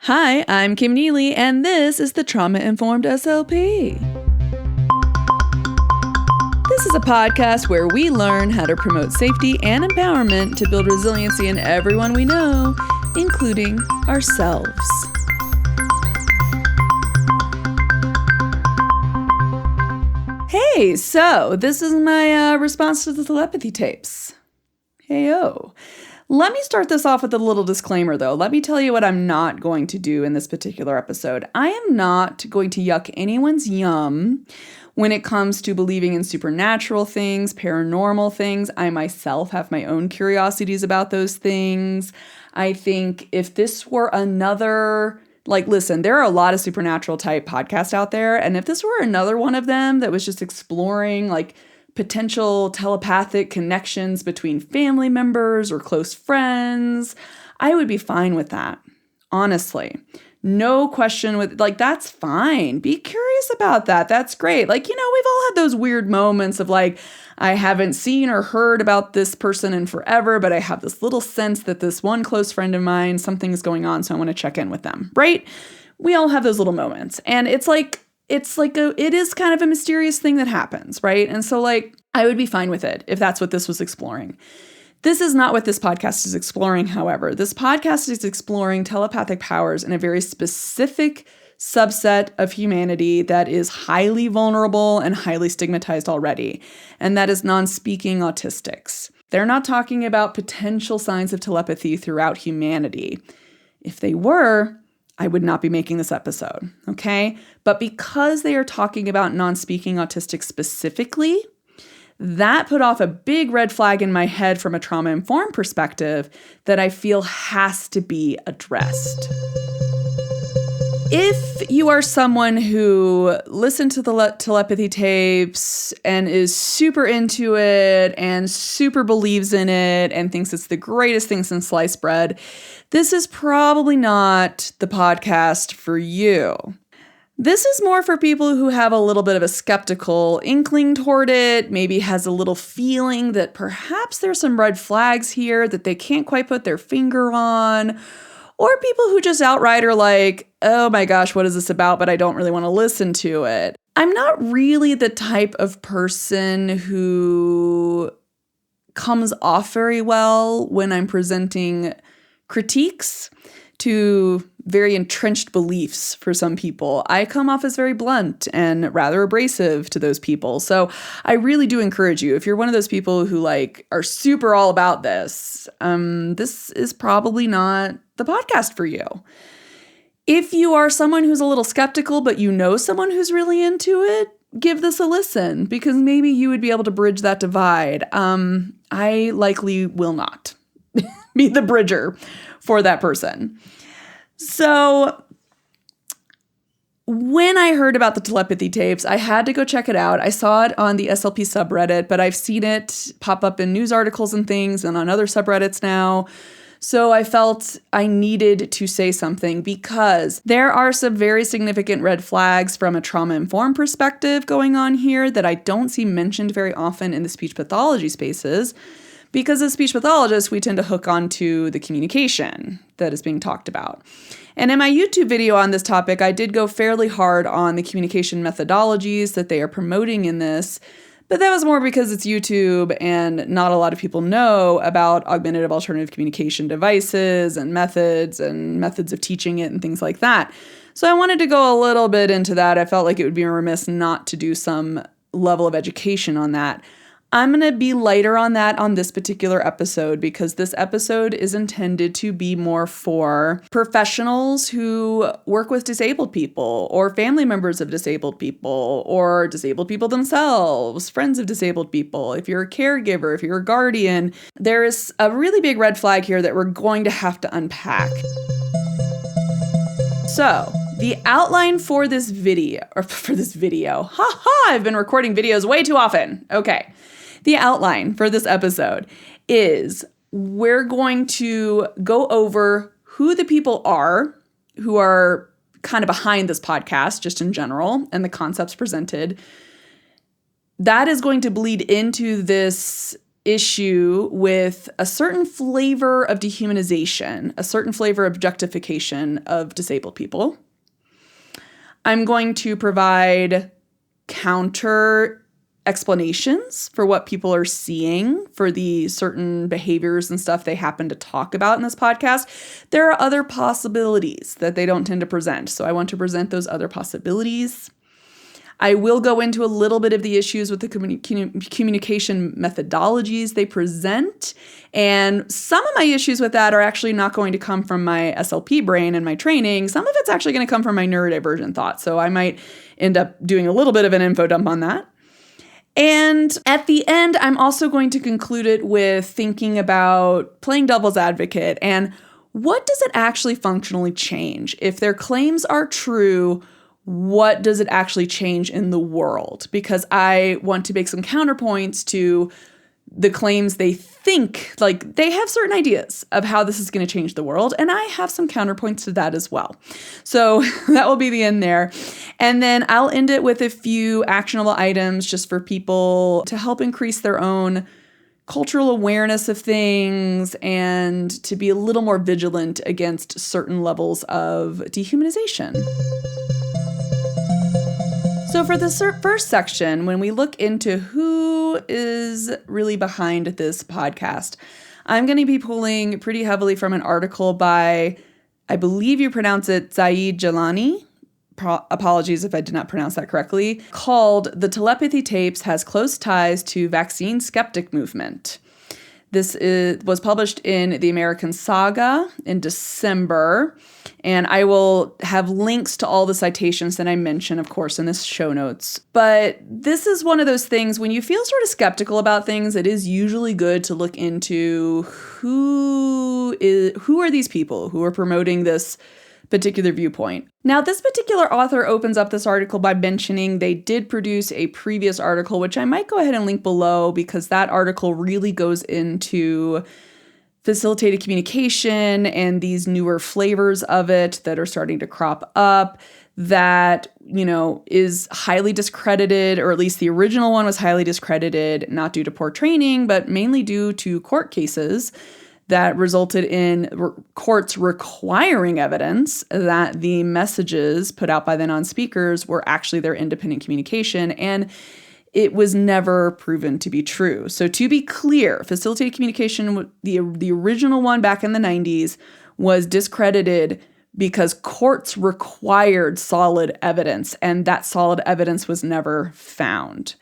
Hi, I'm Kim Neely, and this is the Trauma-Informed SLP. This is a podcast where we learn how to promote safety and empowerment to build resiliency in everyone we know, including ourselves. Hey, so this is my response to the Telepathy Tapes. Hey-o. Let me start this off with a little disclaimer, though. Let me tell you what I'm not going to do in this particular episode. I am not going to yuck anyone's yum when it comes to believing in supernatural things, paranormal things. I myself have my own curiosities about those things. I think if this were another, listen, there are a lot of supernatural type podcasts out there. And if this were another one of them that was just exploring potential telepathic connections between family members or close friends, I would be fine with that. Honestly. No question with, that's fine. Be curious about that. That's great. We've all had those weird moments of I haven't seen or heard about this person in forever, but I have this little sense that this one close friend of mine, something's going on, so I want to check in with them, right? We all have those little moments. And it is kind of a mysterious thing that happens, right? And so I would be fine with it if that's what this was exploring. This is not what this podcast is exploring, however. This podcast is exploring telepathic powers in a very specific subset of humanity that is highly vulnerable and highly stigmatized already, and that is non-speaking autistics. They're not talking about potential signs of telepathy throughout humanity. If they were, I would not be making this episode, okay? But because they are talking about non-speaking autistics specifically, that put off a big red flag in my head from a trauma-informed perspective that I feel has to be addressed. If you are someone who listened to the telepathy tapes and is super into it and super believes in it and thinks it's the greatest thing since sliced bread, this is probably not the podcast for you. This is more for people who have a little bit of a skeptical inkling toward it, maybe has a little feeling that perhaps there's some red flags here that they can't quite put their finger on, or people who just outright are like, oh my gosh, what is this about? But I don't really want to listen to it. I'm not really the type of person who comes off very well when I'm presenting critiques to very entrenched beliefs for some people. I come off as very blunt and rather abrasive to those people. So I really do encourage you, if you're one of those people who are super all about this, this is probably not the podcast for you. If you are someone who's a little skeptical, but you know someone who's really into it, give this a listen, because maybe you would be able to bridge that divide. I likely will not be the bridger for that person. So when I heard about the telepathy tapes, I had to go check it out. I saw it on the SLP subreddit, but I've seen it pop up in news articles and things and on other subreddits now. So I felt I needed to say something because there are some very significant red flags from a trauma-informed perspective going on here that I don't see mentioned very often in the speech pathology spaces. Because as speech pathologists, we tend to hook onto the communication that is being talked about. And in my YouTube video on this topic, I did go fairly hard on the communication methodologies that they are promoting in this, but that was more because it's YouTube and not a lot of people know about augmentative alternative communication devices and methods of teaching it and things like that. So I wanted to go a little bit into that. I felt like it would be remiss not to do some level of education on that. I'm going to be lighter on that on this particular episode because this episode is intended to be more for professionals who work with disabled people or family members of disabled people or disabled people themselves, friends of disabled people. If you're a caregiver, if you're a guardian, there is a really big red flag here that we're going to have to unpack. So, the outline for this video, I've been recording videos way too often. Okay. The outline for this episode is we're going to go over who the people are who are kind of behind this podcast, just in general, and the concepts presented. That is going to bleed into this issue with a certain flavor of dehumanization, a certain flavor of objectification of disabled people. I'm going to provide counter explanations for what people are seeing for the certain behaviors and stuff they happen to talk about in this podcast. There are other possibilities that they don't tend to present, so I want to present those other possibilities. I will go into a little bit of the issues with the communication methodologies they present, and some of my issues with that are actually not going to come from my SLP brain and my training. Some of it's actually going to come from my neurodivergent thought, so I might end up doing a little bit of an info dump on that. And at the end, I'm also going to conclude it with thinking about playing devil's advocate and what does it actually functionally change? If their claims are true, what does it actually change in the world? Because I want to make some counterpoints to the claims they think, like they have certain ideas of how this is going to change the world. And I have some counterpoints to that as well. So that will be the end there. And then I'll end it with a few actionable items just for people to help increase their own cultural awareness of things and to be a little more vigilant against certain levels of dehumanization. So for the first section, when we look into who is really behind this podcast, I'm going to be pulling pretty heavily from an article by, I believe you pronounce it Zaid Jalani. Apologies if I did not pronounce that correctly, called The Telepathy Tapes Has Close Ties to Vaccine Skeptic Movement. This was published in the American Saga in December, and I will have links to all the citations that I mentioned, of course, in this show notes. But this is one of those things, when you feel sort of skeptical about things, it is usually good to look into who are these people who are promoting this particular viewpoint. Now, this particular author opens up this article by mentioning they did produce a previous article, which I might go ahead and link below because that article really goes into facilitated communication and these newer flavors of it that are starting to crop up that, is highly discredited, or at least the original one was highly discredited, not due to poor training, but mainly due to court cases that resulted in courts requiring evidence that the messages put out by the non-speakers were actually their independent communication, and it was never proven to be true. So to be clear, facilitated communication, the original one back in the 90s, was discredited because courts required solid evidence, and that solid evidence was never found.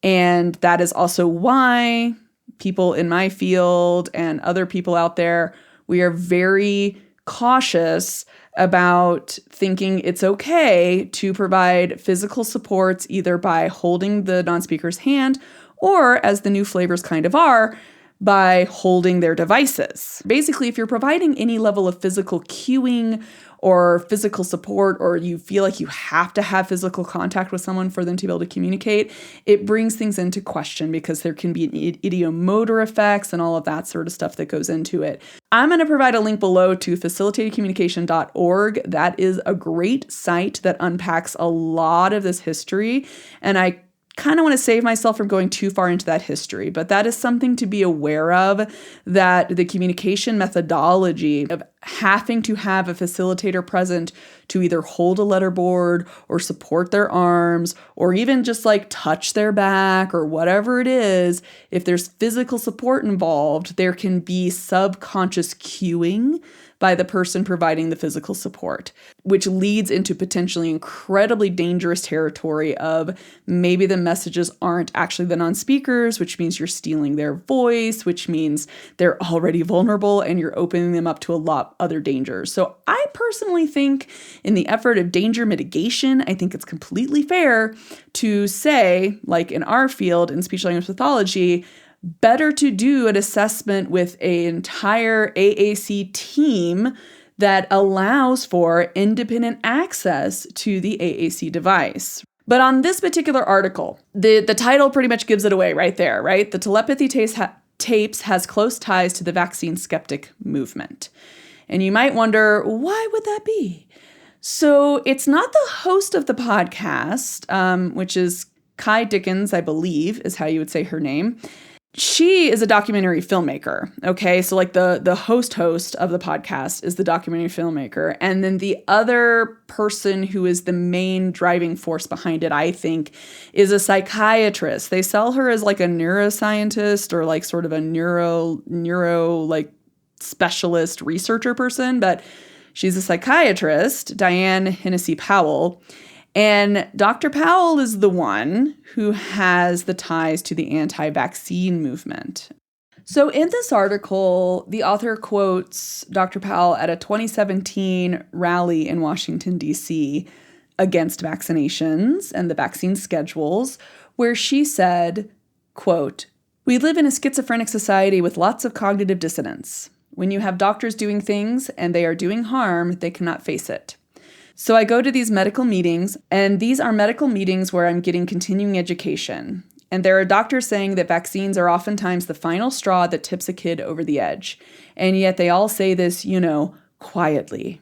And that is also why people in my field and other people out there, we are very cautious about thinking it's okay to provide physical supports either by holding the non-speaker's hand or, as the new flavors kind of are, by holding their devices. Basically, if you're providing any level of physical cueing or physical support, or you feel like you have to have physical contact with someone for them to be able to communicate, it brings things into question because there can be idiomotor effects and all of that sort of stuff that goes into it. I'm going to provide a link below to facilitatedcommunication.org. That is a great site that unpacks a lot of this history, and I kind of want to save myself from going too far into that history, but that is something to be aware of, that the communication methodology of having to have a facilitator present to either hold a letterboard or support their arms or even just like touch their back or whatever it is, if there's physical support involved, there can be subconscious cueing by the person providing the physical support, which leads into potentially incredibly dangerous territory of maybe the messages aren't actually the non-speakers, which means you're stealing their voice, which means they're already vulnerable and you're opening them up to a lot other dangers. So I personally think in the effort of danger mitigation, I think it's completely fair to say, like in our field in speech language pathology, better to do an assessment with an entire AAC team that allows for independent access to the AAC device. But on this particular article, the title pretty much gives it away right there, right? The Telepathy Tapes has close ties to the vaccine skeptic movement. And you might wonder, why would that be? So it's not the host of the podcast, which is Kai Dickens, I believe, is how you would say her name. She is a documentary filmmaker, okay? So like the host of the podcast is the documentary filmmaker. And then the other person who is the main driving force behind it, I think, is a psychiatrist. They sell her as like a neuroscientist or like sort of a neuro like specialist researcher person, but she's a psychiatrist, Diane Hennessy Powell. And Dr. Powell is the one who has the ties to the anti-vaccine movement. So in this article, the author quotes Dr. Powell at a 2017 rally in Washington, D.C. against vaccinations and the vaccine schedules, where she said, quote, "We live in a schizophrenic society with lots of cognitive dissonance. When you have doctors doing things and they are doing harm, they cannot face it. So I go to these medical meetings, and these are medical meetings where I'm getting continuing education. And there are doctors saying that vaccines are oftentimes the final straw that tips a kid over the edge. And yet they all say this, quietly."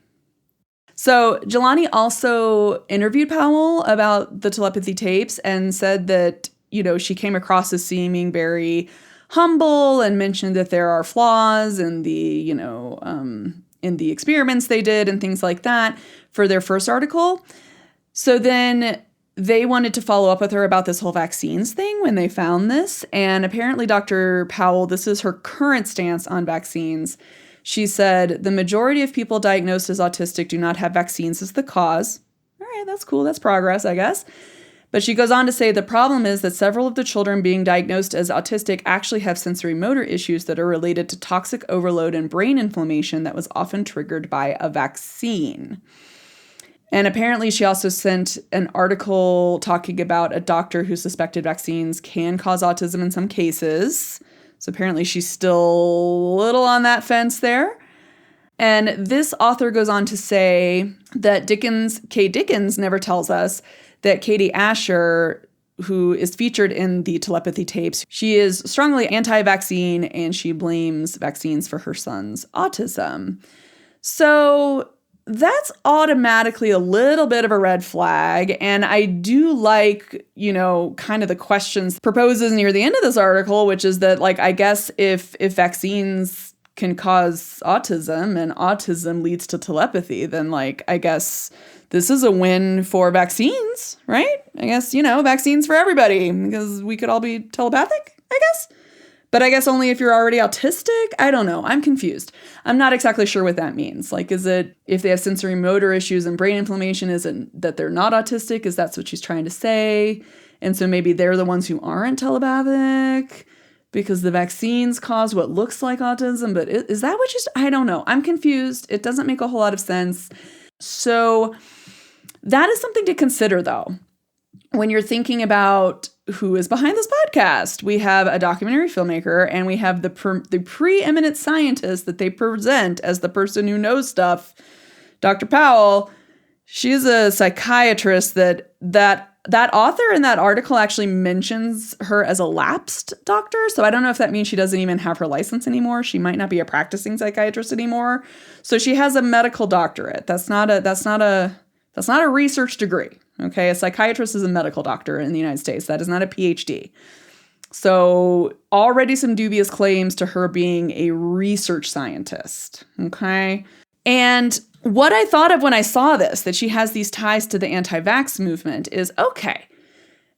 So Jelani also interviewed Powell about the telepathy tapes and said that, she came across as seeming very humble and mentioned that there are flaws in the, in the experiments they did and things like that for their first article. So then they wanted to follow up with her about this whole vaccines thing when they found this. And apparently Dr. Powell, this is her current stance on vaccines. She said, "The majority of people diagnosed as autistic do not have vaccines as the cause." All right, that's cool. That's progress, I guess. But she goes on to say the problem is that several of the children being diagnosed as autistic actually have sensory motor issues that are related to toxic overload and brain inflammation that was often triggered by a vaccine. And apparently she also sent an article talking about a doctor who suspected vaccines can cause autism in some cases. So apparently she's still a little on that fence there. And this author goes on to say that Kay Dickens never tells us that Katie Asher, who is featured in the telepathy tapes, she is strongly anti-vaccine and she blames vaccines for her son's autism. So that's automatically a little bit of a red flag. And I do like, kind of the questions proposes near the end of this article, which is that, like, I guess if vaccines can cause autism and autism leads to telepathy, then, like, I guess this is a win for vaccines, right? I guess, vaccines for everybody because we could all be telepathic, I guess. But I guess only if you're already autistic? I don't know. I'm confused. I'm not exactly sure what that means. Like, is it if they have sensory motor issues and brain inflammation, is it that they're not autistic? Is that what she's trying to say? And so maybe they're the ones who aren't telepathic because the vaccines cause what looks like autism. But is that what she's... I don't know. I'm confused. It doesn't make a whole lot of sense. So that is something to consider, though, when you're thinking about who is behind this podcast. We have a documentary filmmaker and we have the preeminent scientist that they present as the person who knows stuff. Dr. Powell, she's a psychiatrist that author in that article actually mentions her as a lapsed doctor. So I don't know if that means she doesn't even have her license anymore. She might not be a practicing psychiatrist anymore. So she has a medical doctorate. That's not a research degree. Okay, a psychiatrist is a medical doctor in the United States. That is not a PhD. So already some dubious claims to her being a research scientist. Okay, and what I thought of when I saw this, that she has these ties to the anti-vax movement, is okay.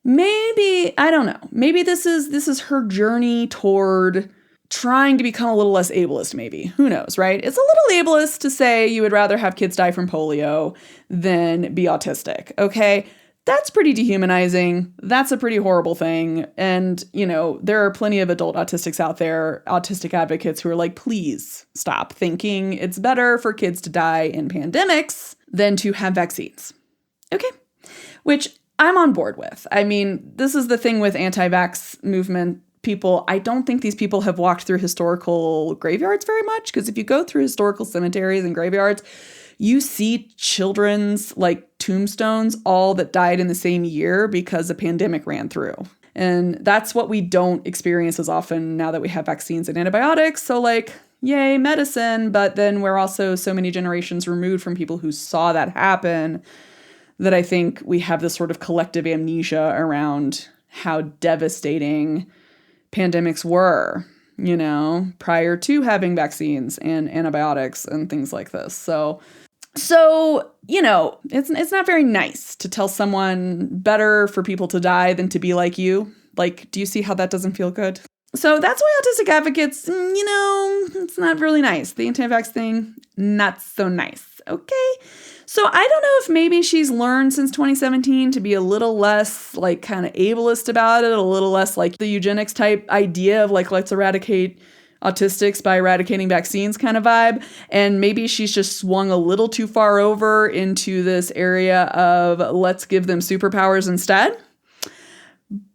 Maybe, I don't know. Maybe this is her journey toward trying to become a little less ableist, maybe. Who knows, right? It's a little ableist to say you would rather have kids die from polio than be autistic, okay? That's pretty dehumanizing. That's a pretty horrible thing. And, there are plenty of adult autistics out there, autistic advocates who are like, please stop thinking it's better for kids to die in pandemics than to have vaccines. Okay? Which I'm on board with. I mean, this is the thing with anti-vax movement people. I don't think these people have walked through historical graveyards very much, because if you go through historical cemeteries and graveyards, you see children's tombstones, all that died in the same year because a pandemic ran through. And that's what we don't experience as often now that we have vaccines and antibiotics. So yay, medicine. But then we're also so many generations removed from people who saw that happen that I think we have this sort of collective amnesia around how devastating pandemics were, prior to having vaccines and antibiotics and things like this. So, it's not very nice to tell someone better for people to die than to be like you. Like, do you see how that doesn't feel good? So that's why autistic advocates, it's not really nice. The anti-vax thing, not so nice. Okay. So I don't know if maybe she's learned since 2017 to be a little less like kind of ableist about it, a little less like the eugenics type idea of like, let's eradicate autistics by eradicating vaccines kind of vibe. And maybe she's just swung a little too far over into this area of let's give them superpowers instead.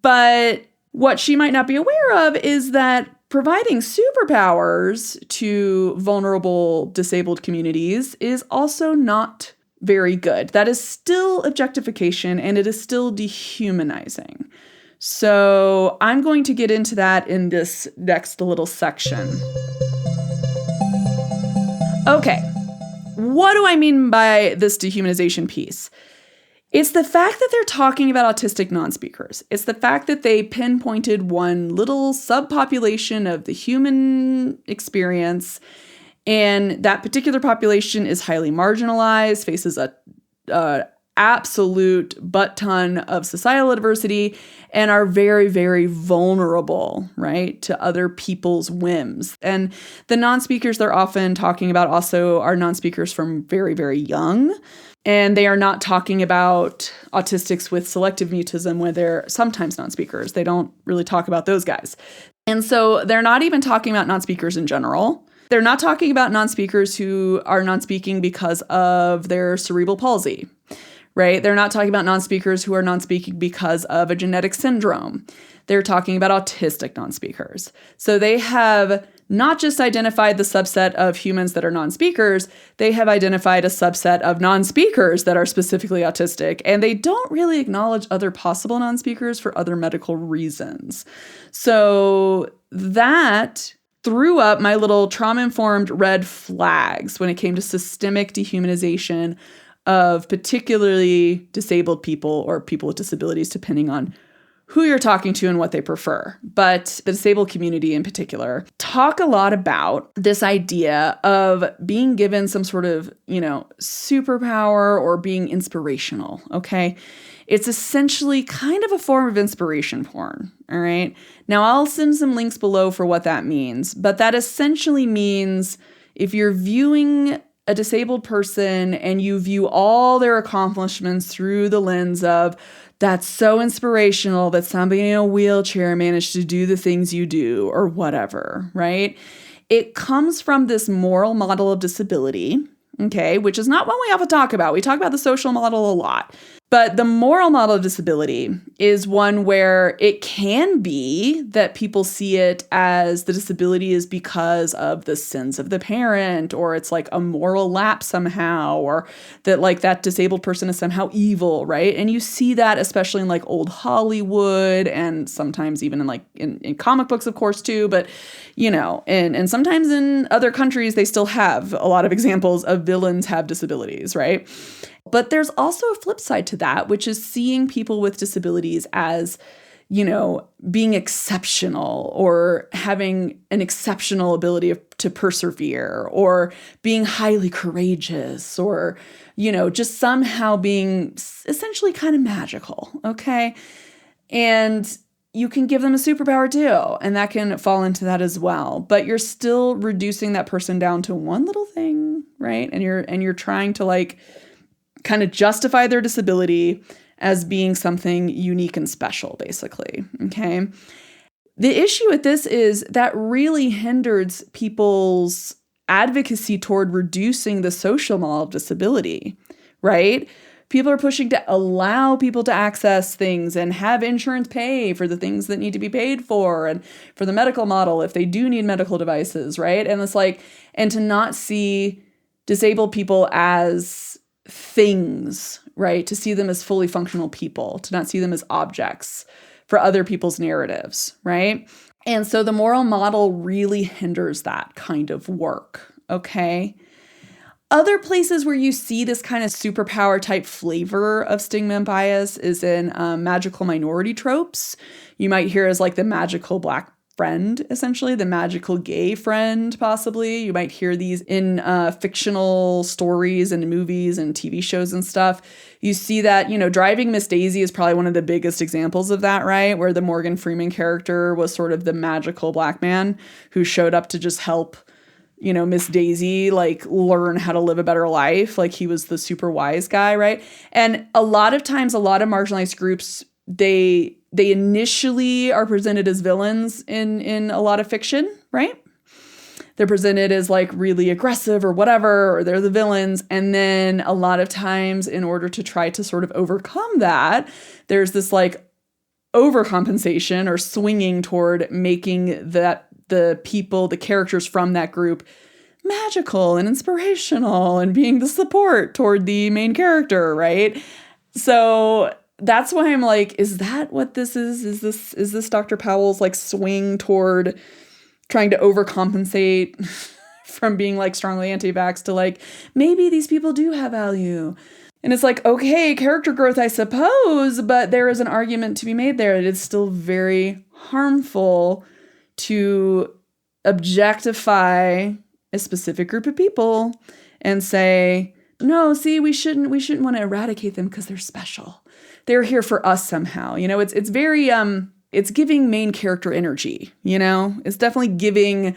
But what she might not be aware of is that providing superpowers to vulnerable disabled communities is also not very good. That is still objectification and it is still dehumanizing. So I'm going to get into that in this next little section. Okay, what do I mean by this dehumanization piece? It's the fact that they're talking about autistic non-speakers. It's the fact that they pinpointed one little subpopulation of the human experience, and that particular population is highly marginalized, faces a absolute butt-ton of societal adversity, and are very, very vulnerable, right, to other people's whims. And the non-speakers they're often talking about also are non-speakers from very, very young. And they are not talking about autistics with selective mutism where they're sometimes non-speakers. They don't really talk about those guys. And so they're not even talking about non-speakers in general. They're not talking about non-speakers who are non-speaking because of their cerebral palsy, right? They're not talking about non-speakers who are non-speaking because of a genetic syndrome. They're talking about autistic non-speakers. So they have not just identified the subset of humans that are non-speakers, they have identified a subset of non-speakers that are specifically autistic, and they don't really acknowledge other possible non-speakers for other medical reasons. So that threw up my little trauma-informed red flags when it came to systemic dehumanization of particularly disabled people or people with disabilities, depending on who you're talking to and what they prefer. But the disabled community in particular talk a lot about this idea of being given some sort of, superpower or being inspirational, okay? It's essentially kind of a form of inspiration porn, all right? Now, I'll send some links below for what that means, but that essentially means if you're viewing a disabled person and you view all their accomplishments through the lens of, that's so inspirational that somebody in a wheelchair managed to do the things you do or whatever, right? It comes from this moral model of disability, okay, which is not one we often talk about. We talk about the social model a lot. But the moral model of disability is one where it can be that people see it as the disability is because of the sins of the parent, or it's like a moral lapse somehow, or that like that disabled person is somehow evil, right? And you see that especially in like old Hollywood and sometimes even in comic books, of course, too. But, and sometimes in other countries, they still have a lot of examples of villains have disabilities, right? But there's also a flip side to that, which is seeing people with disabilities as, being exceptional or having an exceptional ability to persevere or being highly courageous or, just somehow being essentially kind of magical, okay? And you can give them a superpower too, and that can fall into that as well. But you're still reducing that person down to one little thing, right? And you're trying to kind of justify their disability as being something unique and special, basically, okay? The issue with this is that really hinders people's advocacy toward reducing the social model of disability, right? People are pushing to allow people to access things and have insurance pay for the things that need to be paid for and for the medical model if they do need medical devices, right? And it's and to not see disabled people as things, right? To see them as fully functional people, to not see them as objects for other people's narratives, right? And so the moral model really hinders that kind of work, okay? Other places where you see this kind of superpower type flavor of stigma and bias is in magical minority tropes. You might hear as the magical Black friend, essentially, the magical gay friend, possibly. You might hear these in fictional stories and movies and TV shows and stuff. You see that, Driving Miss Daisy is probably one of the biggest examples of that, right? Where the Morgan Freeman character was sort of the magical black man who showed up to just help, Miss Daisy, like, learn how to live a better life. Like, he was the super wise guy, right? And a lot of times, a lot of marginalized groups, they initially are presented as villains in a lot of fiction, right? They're presented as like really aggressive or whatever, or they're the villains. And then a lot of times, in order to try to sort of overcome that, there's this like overcompensation or swinging toward making that the people, the characters from that group, magical and inspirational and being the support toward the main character, right? So that's why I'm like, is that what this is? Is this Dr. Powell's like swing toward trying to overcompensate from being like strongly anti-vax to like, maybe these people do have value? And it's like, okay, character growth, I suppose, but there is an argument to be made there. It is still very harmful to objectify a specific group of people and say, no, see, we shouldn't want to eradicate them because they're special. They're here for us somehow. It's very, it's giving main character energy, It's definitely giving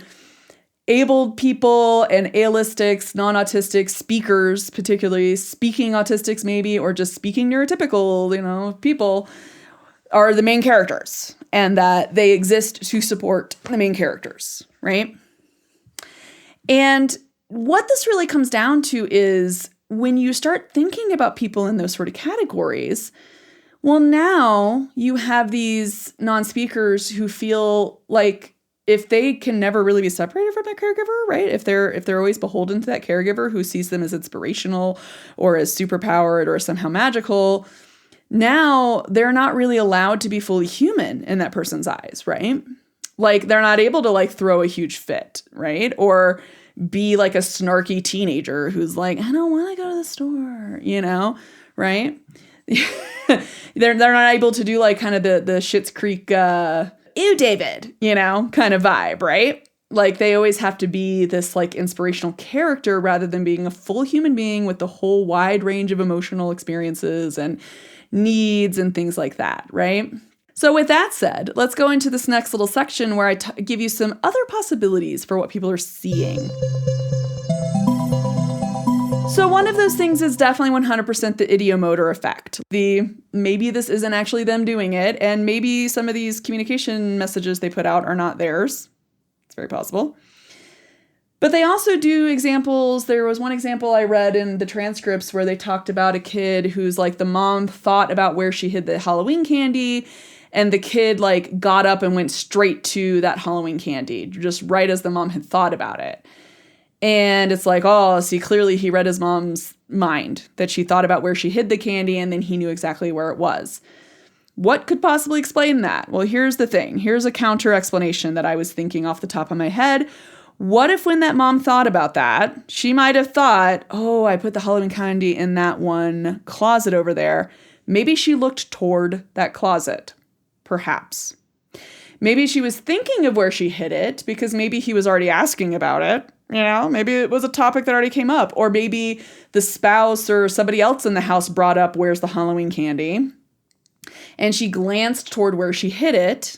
abled people and A-listics, non-autistic speakers, particularly speaking autistics maybe, or just speaking neurotypical, people are the main characters and that they exist to support the main characters, right? And what this really comes down to is when you start thinking about people in those sort of categories, well, now you have these non-speakers who feel like if they can never really be separated from their caregiver, right? If they're always beholden to that caregiver who sees them as inspirational or as superpowered or somehow magical, now they're not really allowed to be fully human in that person's eyes, right? Like they're not able to like throw a huge fit, right? Or be like a snarky teenager who's like, I don't want to go to the store, right? they're not able to do like kind of the Schitt's Creek, ew, David, kind of vibe, right? Like they always have to be this like inspirational character rather than being a full human being with the whole wide range of emotional experiences and needs and things like that, right? So with that said, let's go into this next little section where I give you some other possibilities for what people are seeing. So one of those things is definitely 100% the ideomotor effect. Maybe this isn't actually them doing it, and maybe some of these communication messages they put out are not theirs. It's very possible. But they also do examples. There was one example I read in the transcripts where they talked about a kid who's like the mom thought about where she hid the Halloween candy, and the kid like got up and went straight to that Halloween candy, just right as the mom had thought about it. And it's like, oh, see, clearly he read his mom's mind, that she thought about where she hid the candy and then he knew exactly where it was. What could possibly explain that? Well, here's the thing. Here's a counter explanation that I was thinking off the top of my head. What if when that mom thought about that, she might have thought, oh, I put the Halloween candy in that one closet over there. Maybe she looked toward that closet, perhaps. Maybe she was thinking of where she hid it because maybe he was already asking about it. Maybe it was a topic that already came up. Or maybe the spouse or somebody else in the house brought up, where's the Halloween candy? And she glanced toward where she hid it.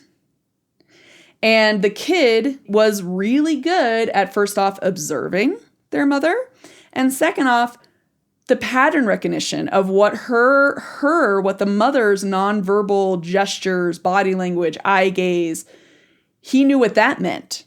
And the kid was really good at, first off, observing their mother. And second off, the pattern recognition of what what the mother's nonverbal gestures, body language, eye gaze, he knew what that meant.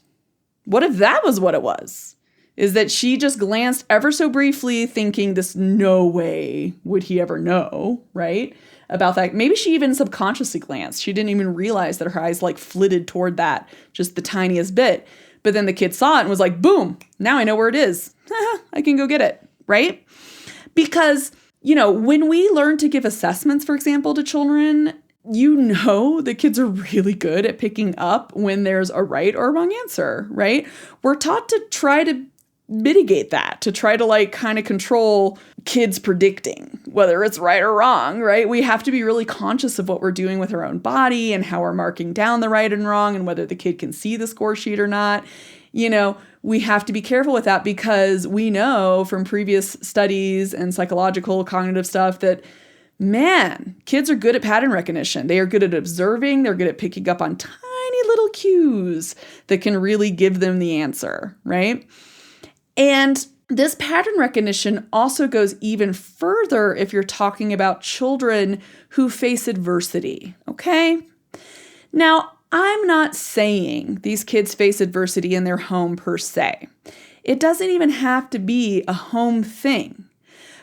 What if that was what it was? Is that she just glanced ever so briefly thinking this, no way would he ever know, right? About that. Maybe she even subconsciously glanced. She didn't even realize that her eyes like flitted toward that just the tiniest bit. But then the kid saw it and was like, boom, now I know where it is. I can go get it, right? Because, when we learn to give assessments, for example, to children, the kids are really good at picking up when there's a right or a wrong answer, right? We're taught to try to mitigate that, to try to like kind of control kids predicting whether it's right or wrong, right? We have to be really conscious of what we're doing with our own body and how we're marking down the right and wrong and whether the kid can see the score sheet or not. We have to be careful with that because we know from previous studies and psychological cognitive stuff that, man, kids are good at pattern recognition. They are good at observing. They're good at picking up on tiny little cues that can really give them the answer, right? And this pattern recognition also goes even further if you're talking about children who face adversity, okay? Now, I'm not saying these kids face adversity in their home per se. It doesn't even have to be a home thing.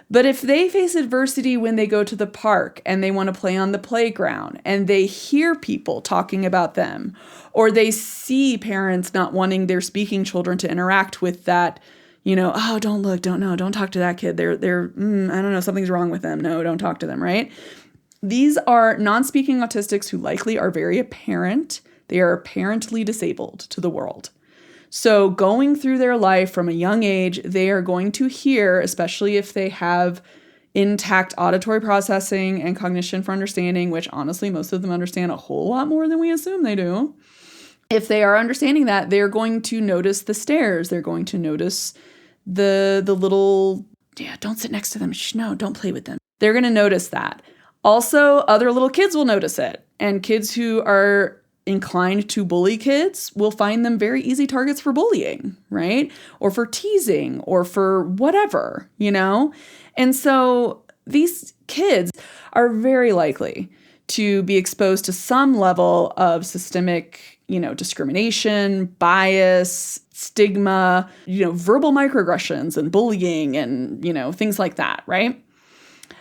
But if they face adversity when they go to the park and they want to play on the playground and they hear people talking about them, or they see parents not wanting their speaking children to interact with that, oh, don't look, don't talk to that kid. They're I don't know, something's wrong with them. No, don't talk to them, right? These are non-speaking autistics who likely are very apparent. They are apparently disabled to the world. So going through their life from a young age, they are going to hear, especially if they have intact auditory processing and cognition for understanding, which honestly, most of them understand a whole lot more than we assume they do. If they are understanding that, they're going to notice the stares. They're going to notice the little, don't sit next to them. Shh, no, don't play with them. They're going to notice that. Also, other little kids will notice it. And kids who are inclined to bully kids will find them very easy targets for bullying, right? Or for teasing or for whatever, And so these kids are very likely to be exposed to some level of systemic, discrimination, bias, stigma, verbal microaggressions and bullying and, things like that, right?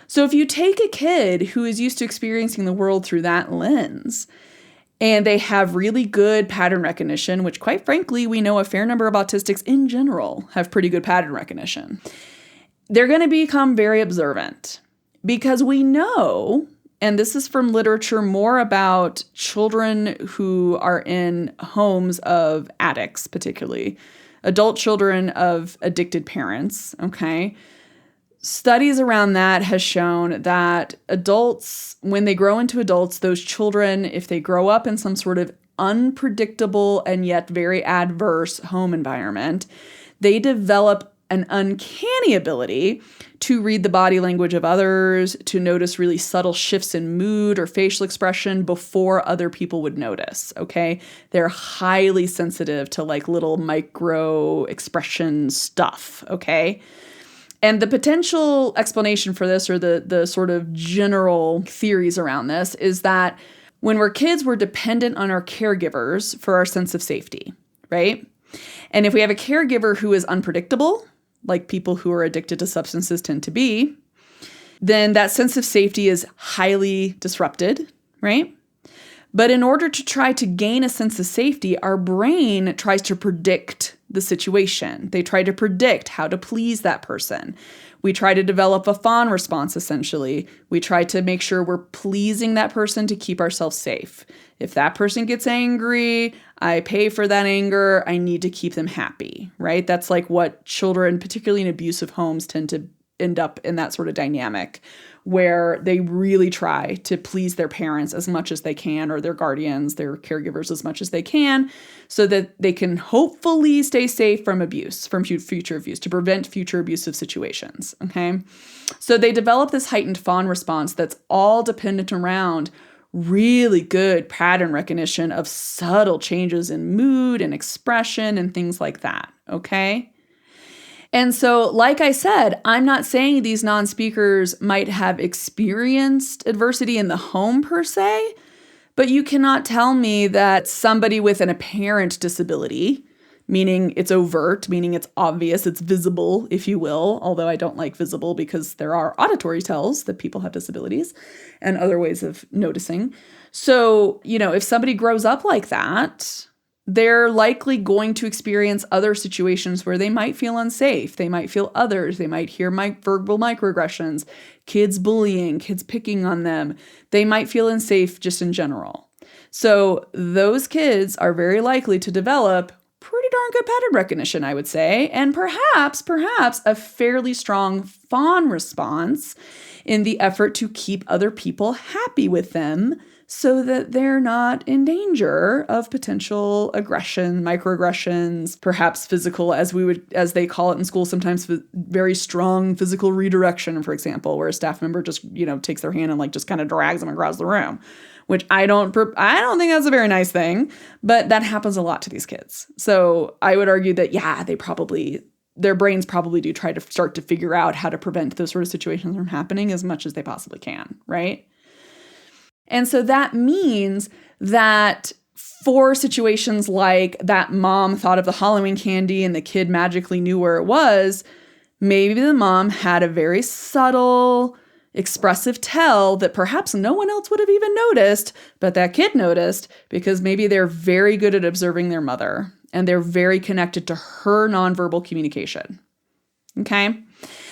So if you take a kid who is used to experiencing the world through that lens, and they have really good pattern recognition, which quite frankly, we know a fair number of autistics in general have pretty good pattern recognition, they're going to become very observant because we know, and this is from literature more about children who are in homes of addicts, particularly adult children of addicted parents, okay? Studies around that has shown that adults, when they grow into adults, those children, if they grow up in some sort of unpredictable and yet very adverse home environment, they develop an uncanny ability to read the body language of others, to notice really subtle shifts in mood or facial expression before other people would notice, okay? They're highly sensitive to like little micro expression stuff, okay? And the potential explanation for this, or the sort of general theories around this, is that when we're kids, we're dependent on our caregivers for our sense of safety, right? And if we have a caregiver who is unpredictable, like people who are addicted to substances tend to be, then that sense of safety is highly disrupted, right? But in order to try to gain a sense of safety, our brain tries to predict the situation. They try to predict how to please that person. We try to develop a fawn response, essentially. We try to make sure we're pleasing that person to keep ourselves safe. If that person gets angry, I pay for that anger. I need to keep them happy, right? That's like what children, particularly in abusive homes, tend to end up in, that sort of dynamic where they really try to please their parents as much as they can, or their guardians, their caregivers as much as they can, so that they can hopefully stay safe from abuse, from future abuse, to prevent future abusive situations, okay? So they develop this heightened fawn response that's all dependent around really good pattern recognition of subtle changes in mood and expression and things like that, okay? And so, like I said, I'm not saying these non-speakers might have experienced adversity in the home per se, but you cannot tell me that somebody with an apparent disability, meaning it's overt, meaning it's obvious, it's visible, if you will, although I don't like visible because there are auditory tells that people have disabilities and other ways of noticing. So, if somebody grows up like that, they're likely going to experience other situations where they might feel unsafe. They might feel others. They might hear verbal microaggressions, kids bullying, kids picking on them. They might feel unsafe just in general. So those kids are very likely to develop pretty darn good pattern recognition, I would say, and perhaps a fairly strong fawn response in the effort to keep other people happy with them so that they're not in danger of potential aggression, microaggressions, perhaps physical, as they call it in school, sometimes very strong physical redirection, for example, where a staff member just, takes their hand and like just kind of drags them across the room, which I don't think that's a very nice thing, but that happens a lot to these kids. So I would argue that, yeah, their brains probably do try to start to figure out how to prevent those sort of situations from happening as much as they possibly can, right? And so that means that for situations like that mom thought of the Halloween candy and the kid magically knew where it was, maybe the mom had a very subtle, expressive tell that perhaps no one else would have even noticed, but that kid noticed because maybe they're very good at observing their mother and they're very connected to her nonverbal communication. Okay?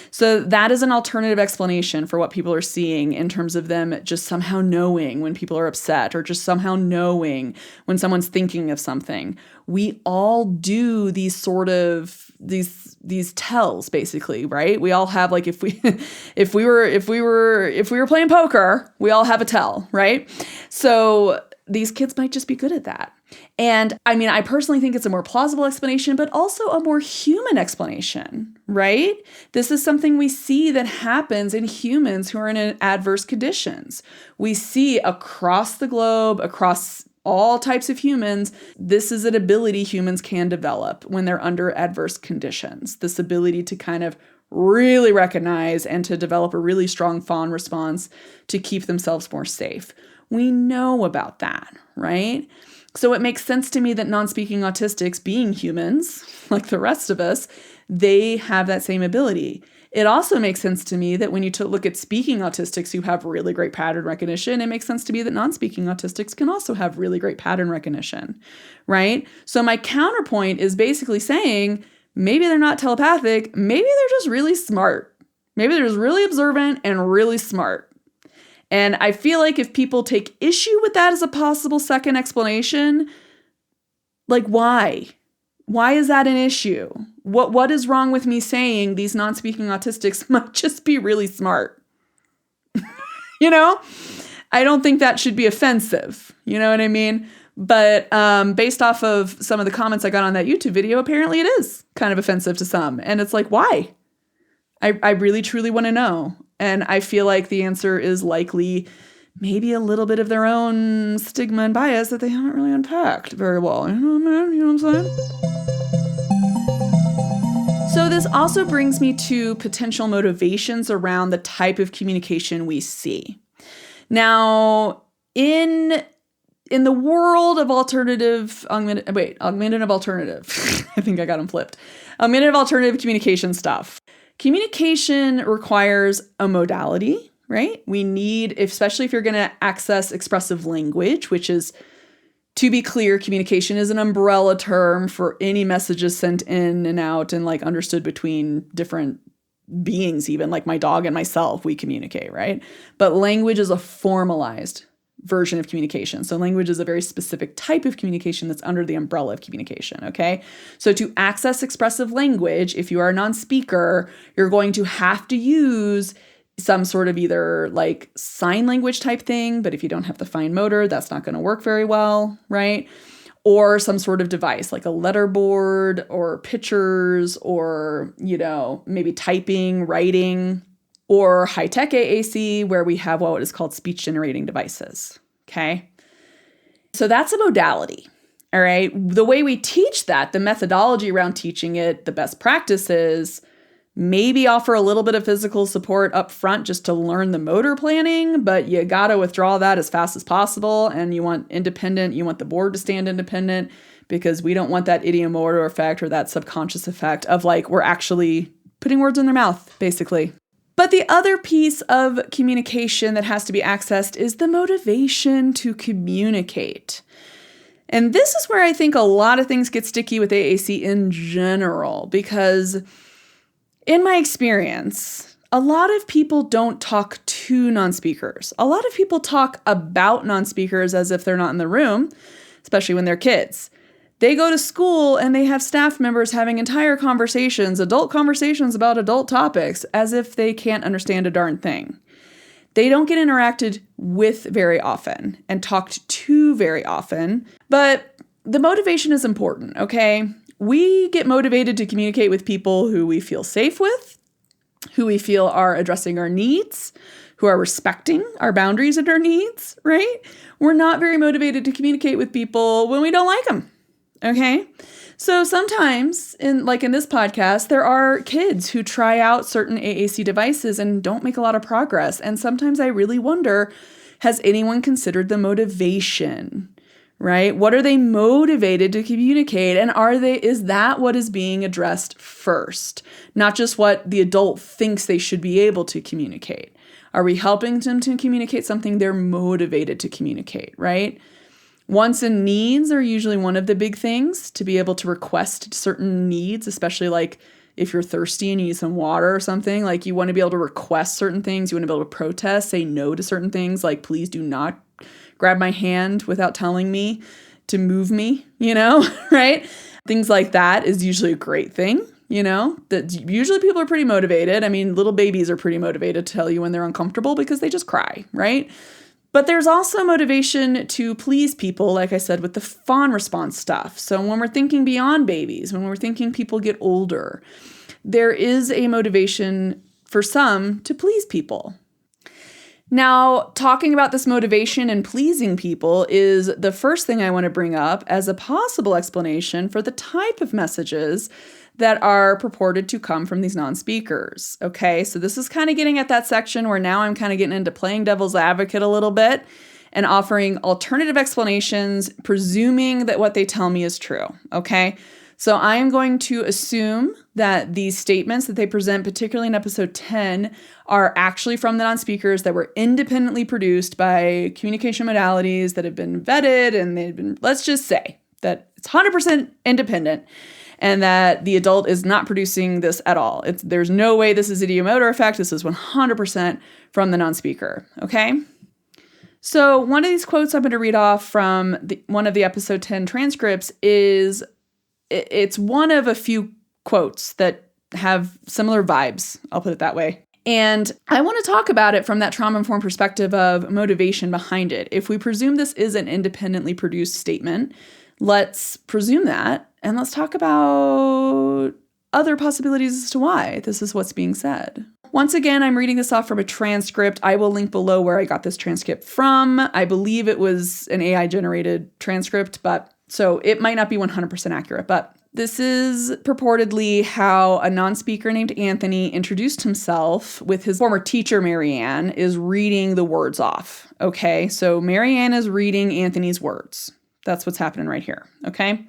So that is an alternative explanation for what people are seeing in terms of them just somehow knowing when people are upset or just somehow knowing when someone's thinking of something. We all do these sort of these tells basically, right? We all have, like, if we were playing poker, we all have a tell, right? So these kids might just be good at that. And I mean, I personally think it's a more plausible explanation, but also a more human explanation, right? This is something we see that happens in humans who are in adverse conditions. We see across the globe, across all types of humans, this is an ability humans can develop when they're under adverse conditions. This ability to kind of really recognize and to develop a really strong fawn response to keep themselves more safe. We know about that, right? So it makes sense to me that non-speaking autistics, being humans, like the rest of us, they have that same ability. It also makes sense to me that when you look at speaking autistics who have really great pattern recognition, it makes sense to me that non-speaking autistics can also have really great pattern recognition, right? So my counterpoint is basically saying maybe they're not telepathic, maybe they're just really smart. Maybe they're just really observant and really smart. And I feel like if people take issue with that as a possible second explanation, like why? Why is that an issue? What is wrong with me saying these non-speaking autistics might just be really smart? I don't think that should be offensive. You know what I mean? But based off of some of the comments I got on that YouTube video, apparently it is kind of offensive to some. And it's like, why? I really, truly want to know. And I feel like the answer is likely maybe a little bit of their own stigma and bias that they haven't really unpacked very well. You know what I'm saying? So this also brings me to potential motivations around the type of communication we see. Now, in the world of augmentative alternative. I think I got them flipped. Augmentative alternative communication stuff. Communication requires a modality, right? We need, especially if you're going to access expressive language, which is, to be clear, communication is an umbrella term for any messages sent in and out and like understood between different beings, even like my dog and myself, we communicate, right? But language is a formalized version of communication. So language is a very specific type of communication that's under the umbrella of communication, okay? So to access expressive language, if you are a non-speaker, you're going to have to use some sort of either like sign language type thing, but if you don't have the fine motor, that's not going to work very well, right? Or some sort of device like a letterboard or pictures or, maybe typing, writing, or high-tech AAC, where we have what is called speech-generating devices, okay? So that's a modality, all right? The way we teach that, the methodology around teaching it, the best practices, maybe offer a little bit of physical support up front just to learn the motor planning, but you got to withdraw that as fast as possible, and you want the board to stand independent, because we don't want that idiomotor effect or that subconscious effect of like we're actually putting words in their mouth, basically. But the other piece of communication that has to be accessed is the motivation to communicate. And this is where I think a lot of things get sticky with AAC in general, because in my experience, a lot of people don't talk to non-speakers. A lot of people talk about non-speakers as if they're not in the room, especially when they're kids. They go to school and they have staff members having entire conversations, adult conversations about adult topics, as if they can't understand a darn thing. They don't get interacted with very often and talked to very often, but the motivation is important, okay? We get motivated to communicate with people who we feel safe with, who we feel are addressing our needs, who are respecting our boundaries and our needs, right? We're not very motivated to communicate with people when we don't like them, okay? So sometimes, in this podcast, there are kids who try out certain AAC devices and don't make a lot of progress. And sometimes I really wonder, has anyone considered the motivation? Right? What are they motivated to communicate? And is that what is being addressed first? Not just what the adult thinks they should be able to communicate. Are we helping them to communicate something they're motivated to communicate, right? Wants and needs are usually one of the big things, to be able to request certain needs, especially like if you're thirsty and you need some water or something. Like, you want to be able to request certain things. You want to be able to protest, say no to certain things, like please do not grab my hand without telling me to move me, right? Things like that is usually a great thing, that usually people are pretty motivated. I mean, little babies are pretty motivated to tell you when they're uncomfortable because they just cry, right? But there's also motivation to please people, like I said, with the fawn response stuff. So when we're thinking beyond babies, when we're thinking people get older, there is a motivation for some to please people. Now, talking about this motivation and pleasing people is the first thing I want to bring up as a possible explanation for the type of messages that are purported to come from these non-speakers. Okay, so this is kind of getting at that section where now I'm kind of getting into playing devil's advocate a little bit and offering alternative explanations, presuming that what they tell me is true. Okay, so I am going to assume that these statements that they present, particularly in episode 10, are actually from the non-speakers that were independently produced by communication modalities that have been vetted, and they've been, let's just say that it's 100% independent and that the adult is not producing this at all. There's no way this is idiomotor effect. This is 100% from the non-speaker, okay? So one of these quotes I'm going to read off from one of the episode 10 transcripts is, it's one of a few quotes that have similar vibes, I'll put it that way. And I want to talk about it from that trauma-informed perspective of motivation behind it. If we presume this is an independently produced statement, let's presume that, and let's talk about other possibilities as to why this is what's being said. Once again, I'm reading this off from a transcript. I will link below where I got this transcript from. I believe it was an AI-generated transcript, so it might not be 100% accurate, but this is purportedly how a non-speaker named Anthony introduced himself with his former teacher, Marianne, is reading the words off. Okay, so Marianne is reading Anthony's words. That's what's happening right here, okay?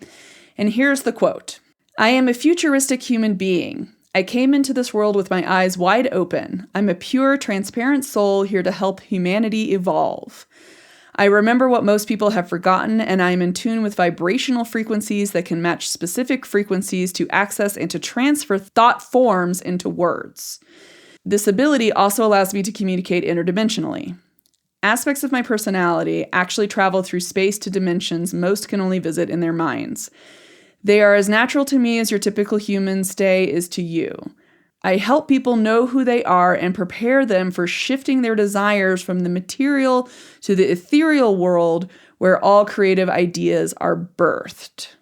And here's the quote. I am a futuristic human being. I came into this world with my eyes wide open. I'm a pure, transparent soul here to help humanity evolve. I remember what most people have forgotten, and I am in tune with vibrational frequencies that can match specific frequencies to access and to transfer thought forms into words. This ability also allows me to communicate interdimensionally. Aspects of my personality actually travel through space to dimensions most can only visit in their minds. They are as natural to me as your typical human stay is to you. I help people know who they are and prepare them for shifting their desires from the material to the ethereal world where all creative ideas are birthed.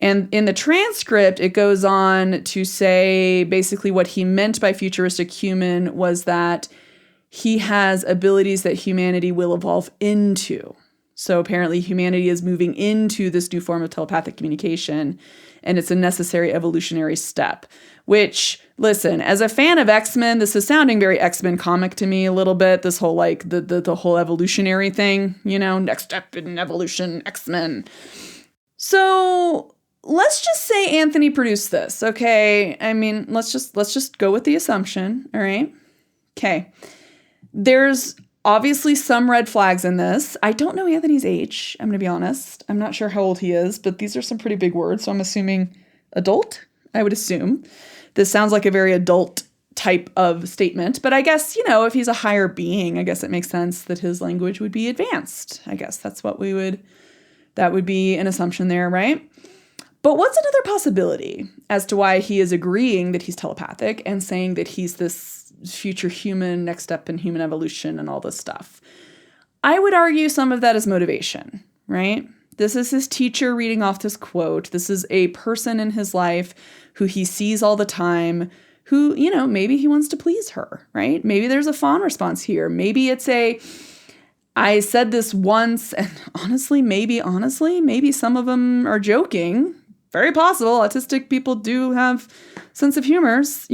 And in the transcript, it goes on to say basically what he meant by futuristic human was that he has abilities that humanity will evolve into. So apparently humanity is moving into this new form of telepathic communication, and it's a necessary evolutionary step. Which, listen, as a fan of X-Men, this is sounding very X-Men comic to me a little bit. This whole the whole evolutionary thing, next step in evolution, X-Men. So let's just say Anthony produced this, okay? I mean, let's just go with the assumption, all right? Okay. There's obviously some red flags in this. I don't know Anthony's age, I'm going to be honest. I'm not sure how old he is, but these are some pretty big words, so I'm assuming adult, I would assume. This sounds like a very adult type of statement, but I guess, if he's a higher being, I guess it makes sense that his language would be advanced. I guess that's what we would That would be an assumption there, right? But what's another possibility as to why he is agreeing that he's telepathic and saying that he's this future human, next step in human evolution and all this stuff? I would argue some of that is motivation, right? This is his teacher reading off this quote. This is a person in his life who he sees all the time, who, maybe he wants to please her, right? Maybe there's a fawn response here. Maybe it's I said this once, and maybe some of them are joking. Very possible. Autistic people do have sense of humors,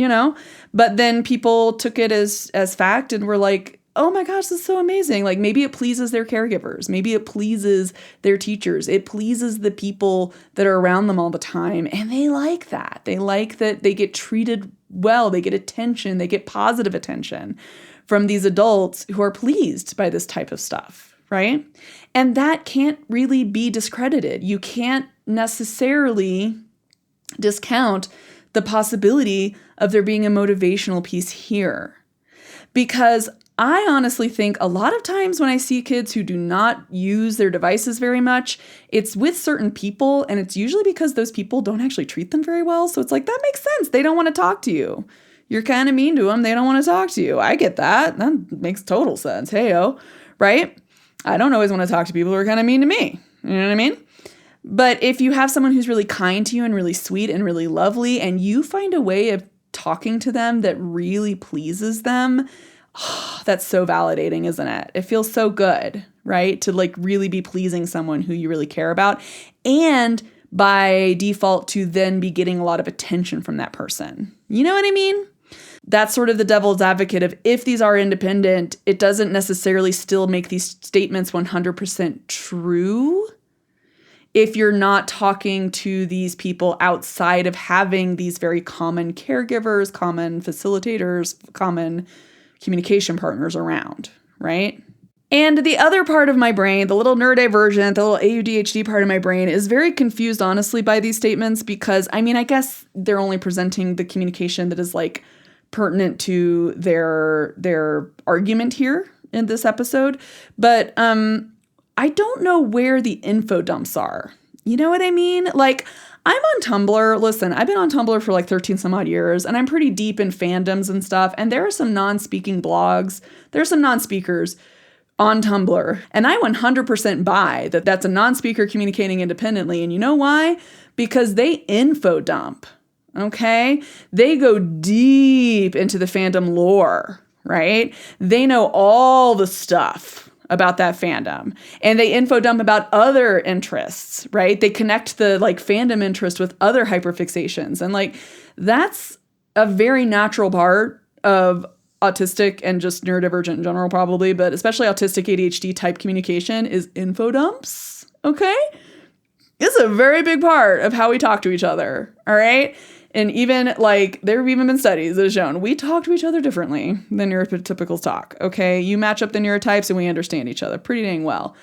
but then people took it as fact and were like, oh my gosh, this is so amazing. Like maybe it pleases their caregivers. Maybe it pleases their teachers. It pleases the people that are around them all the time. And they like that. They like that they get treated well. They get attention. They get positive attention from these adults who are pleased by this type of stuff, right? And that can't really be discredited. You can't necessarily discount the possibility of there being a motivational piece here. Because I honestly think a lot of times when I see kids who do not use their devices very much, it's with certain people, and it's usually because those people don't actually treat them very well. So it's like, that makes sense. They don't want to talk to you. You're kind of mean to them. They don't want to talk to you. I get that. That makes total sense. Hey-o, right? I don't always want to talk to people who are kind of mean to me. You know what I mean? But if you have someone who's really kind to you and really sweet and really lovely, and you find a way of talking to them that really pleases them, that's so validating, isn't it? It feels so good, right? To like really be pleasing someone who you really care about, and by default to then be getting a lot of attention from that person. You know what I mean? That's sort of the devil's advocate of, if these are independent, it doesn't necessarily still make these statements 100% true if you're not talking to these people outside of having these very common caregivers, common facilitators, common communication partners around, right? And the other part of my brain, the little neurodivergent, the little AUDHD part of my brain, is very confused, honestly, by these statements, because, I guess they're only presenting the communication that is like pertinent to their argument here in this episode. But I don't know where the info dumps are. You know what I mean? Like, I'm on Tumblr. Listen, I've been on Tumblr for like 13 some odd years, and I'm pretty deep in fandoms and stuff. And there are some non-speaking blogs. There are some non-speakers on Tumblr. And I 100% buy that that's a non-speaker communicating independently. And you know why? Because they info dump, okay? They go deep into the fandom lore, right? They know all the stuff about that fandom, and they info dump about other interests, right? They connect the like fandom interest with other hyperfixations. And like, that's a very natural part of autistic and just neurodivergent in general, probably, but especially autistic ADHD type communication is info dumps. Okay. It's a very big part of how we talk to each other. All right. And even like, there have even been studies that have shown we talk to each other differently than neurotypicals talk. Okay. You match up the neurotypes and we understand each other pretty dang well.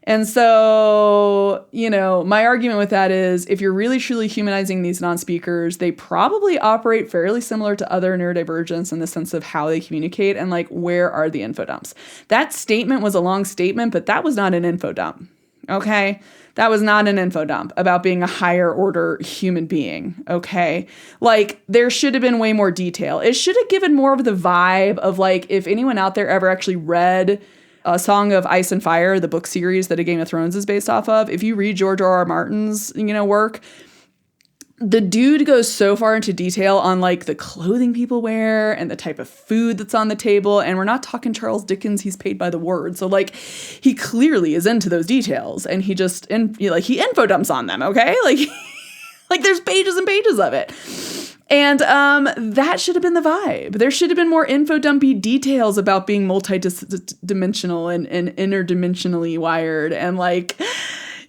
And so, my argument with that is, if you're really truly humanizing these non-speakers, they probably operate fairly similar to other neurodivergents in the sense of how they communicate, and like, where are the info dumps? That statement was a long statement, but that was not an info dump. Okay. That was not an info dump about being a higher order human being, okay? Like, there should have been way more detail. It should have given more of the vibe of, like, if anyone out there ever actually read A Song of Ice and Fire, the book series that A Game of Thrones is based off of, if you read George R.R. Martin's, work, the dude goes so far into detail on like the clothing people wear and the type of food that's on the table. And we're not talking Charles Dickens. He's paid by the word. So like, he clearly is into those details, and he just, he info dumps on them. Okay. Like there's pages and pages of it. And that should have been the vibe. There should have been more info dumpy details about being multi-dimensional and interdimensionally wired, and like,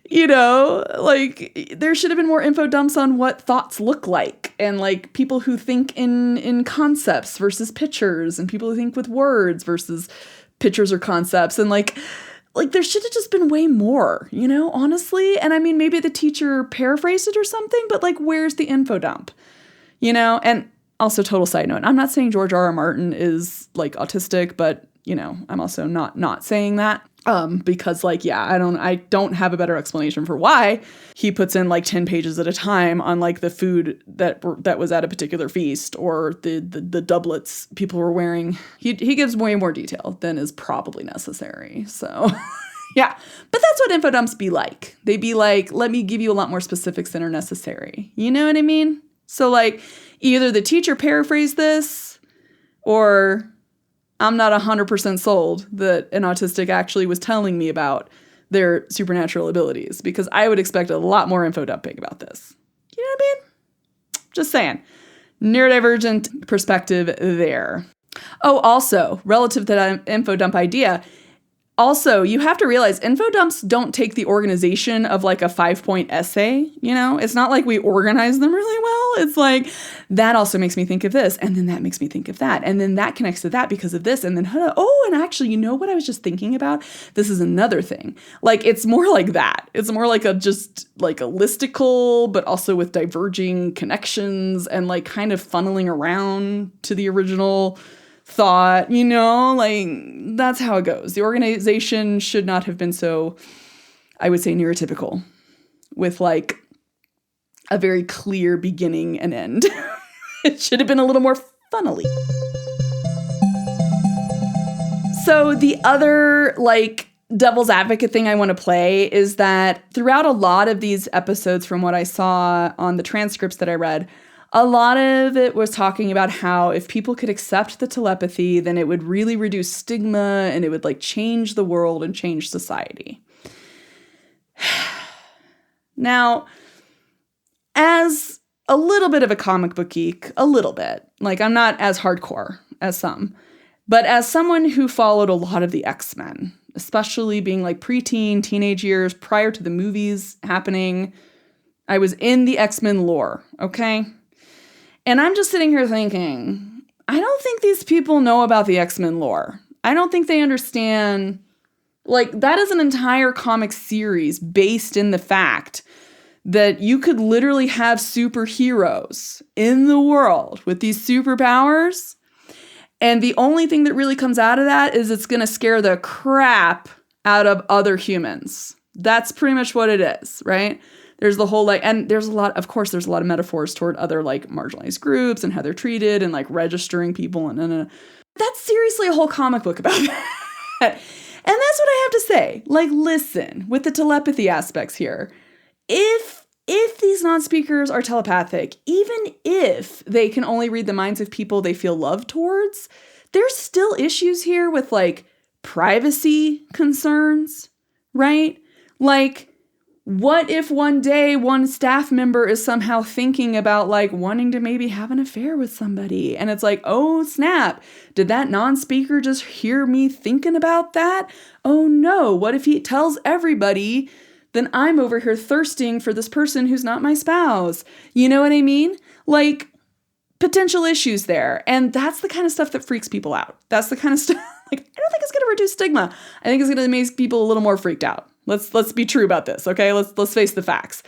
there should have been more info dumps on what thoughts look like, and like people who think in concepts versus pictures, and people who think with words versus pictures or concepts. And like there should have just been way more, honestly. And maybe the teacher paraphrased it or something, but like, where's the info dump? And also, total side note, I'm not saying George R.R. Martin is like autistic, but I'm also not saying that. Because I don't have a better explanation for why he puts in like 10 pages at a time on like the food that was at a particular feast or the doublets people were wearing. He gives way more detail than is probably necessary. So yeah, but that's what info dumps be like. They be like, let me give you a lot more specifics than are necessary. You know what I mean? So like either the teacher paraphrased this or I'm not 100% sold that an autistic actually was telling me about their supernatural abilities because I would expect a lot more info dumping about this. You know what I mean? Just saying. Neurodivergent perspective there. Oh, also, relative to that info dump idea, also, you have to realize info dumps don't take the organization of like a 5-point essay, you know? It's not like we organize them really well. It's like, that also makes me think of this, and then that makes me think of that, and then that connects to that because of this, and then, and actually, you know what I was just thinking about? This is another thing. Like, it's more like that. It's more like a listicle, but also with diverging connections and like kind of funneling around to the original thought, you know, like that's how it goes. The organization should not have been so, I would say, neurotypical with like a very clear beginning and end. It should have been a little more funnily. So the other like devil's advocate thing I want to play is that throughout a lot of these episodes, from what I saw on the transcripts that I read, a lot of it was talking about how if people could accept the telepathy, then it would really reduce stigma and it would like change the world and change society. Now, as a little bit of a comic book geek, a little bit, like I'm not as hardcore as some, but as someone who followed a lot of the X-Men, especially being like preteen, teenage years prior to the movies happening, I was in the X-Men lore, okay? And I'm just sitting here thinking, I don't think these people know about the X-Men lore. I don't think they understand, like, that is an entire comic series based in the fact that you could literally have superheroes in the world with these superpowers, and the only thing that really comes out of that is it's going to scare the crap out of other humans. That's pretty much what it is, right? There's the whole like, and there's a lot of metaphors toward other like marginalized groups and how they're treated and like registering people and that's seriously a whole comic book about that. And that's what I have to say. Like, listen, with the telepathy aspects here, if these non-speakers are telepathic, even if they can only read the minds of people they feel love towards, there's still issues here with like privacy concerns, right? Like, what if one day one staff member is somehow thinking about like wanting to maybe have an affair with somebody? And it's like, oh snap, did that non-speaker just hear me thinking about that? Oh no, what if he tells everybody? Then I'm over here thirsting for this person who's not my spouse. You know what I mean? Like, potential issues there. And that's the kind of stuff that freaks people out. That's the kind of stuff, like, I don't think it's going to reduce stigma. I think it's going to make people a little more freaked out. Let's be true about this, okay? Let's face the facts.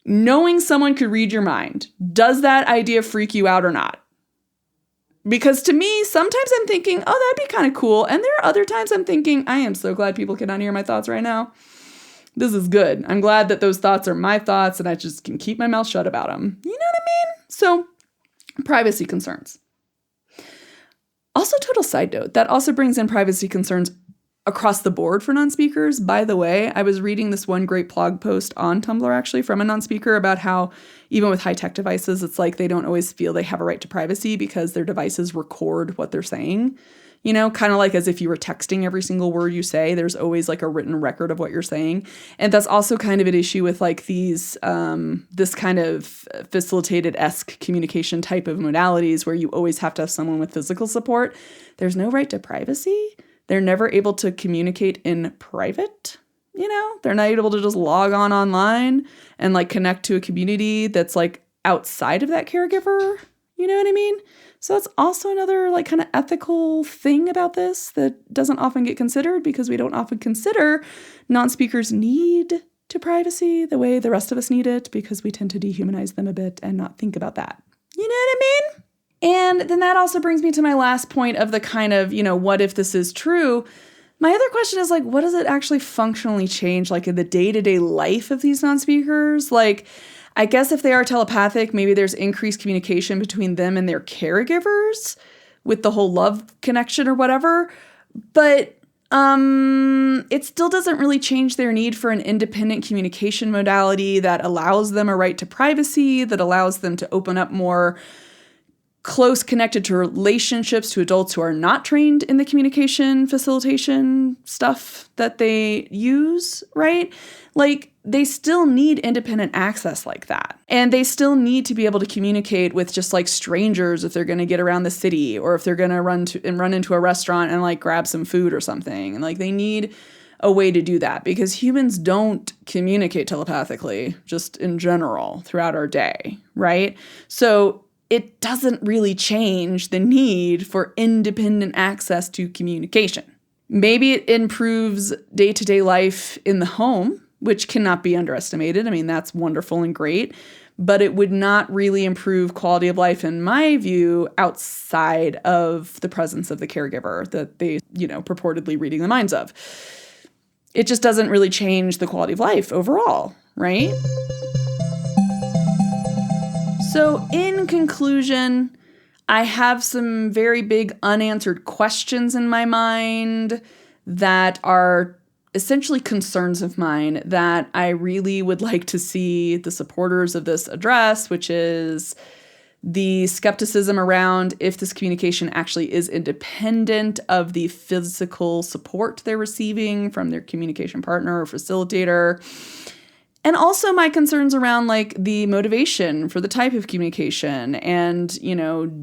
Knowing someone could read your mind, does that idea freak you out or not? Because to me, sometimes I'm thinking, oh, that'd be kind of cool. And there are other times I'm thinking, I am so glad people cannot hear my thoughts right now. This is good. I'm glad that those thoughts are my thoughts and I just can keep my mouth shut about them. You know what I mean? So, privacy concerns. Also, total side note, that also brings in privacy concerns across the board for non-speakers. By the way, I was reading this one great blog post on Tumblr actually from a non-speaker about how even with high-tech devices, it's like they don't always feel they have a right to privacy because their devices record what they're saying. You know, kind of like as if you were texting every single word you say, there's always like a written record of what you're saying. And that's also kind of an issue with like these, this kind of facilitated-esque communication type of modalities where you always have to have someone with physical support. There's no right to privacy. They're never able to communicate in private, you know? They're not able to just log on online and like connect to a community that's like outside of that caregiver. You know what I mean? So that's also another like kind of ethical thing about this that doesn't often get considered because we don't often consider non-speakers' need to privacy the way the rest of us need it because we tend to dehumanize them a bit and not think about that. You know what I mean? And then that also brings me to my last point of the kind of, you know, what if this is true? My other question is, like, what does it actually functionally change, like, in the day-to-day life of these non-speakers? Like, I guess if they are telepathic, maybe there's increased communication between them and their caregivers with the whole love connection or whatever. But it still doesn't really change their need for an independent communication modality that allows them a right to privacy, that allows them to open up more close connected to relationships to adults who are not trained in the communication facilitation stuff that they use, right? Like, they still need independent access like that. And they still need to be able to communicate with just like strangers if they're going to get around the city, or if they're going to run into a restaurant and like grab some food or something. And like, they need a way to do that, because humans don't communicate telepathically just in general throughout our day, right? So it doesn't really change the need for independent access to communication. Maybe it improves day-to-day life in the home, which cannot be underestimated. I mean, that's wonderful and great, but it would not really improve quality of life, in my view, outside of the presence of the caregiver that they, purportedly reading the minds of. It just doesn't really change the quality of life overall, right? So in conclusion, I have some very big unanswered questions in my mind that are essentially concerns of mine that I really would like to see the supporters of this address, which is the skepticism around if this communication actually is independent of the physical support they're receiving from their communication partner or facilitator. And also my concerns around like the motivation for the type of communication and,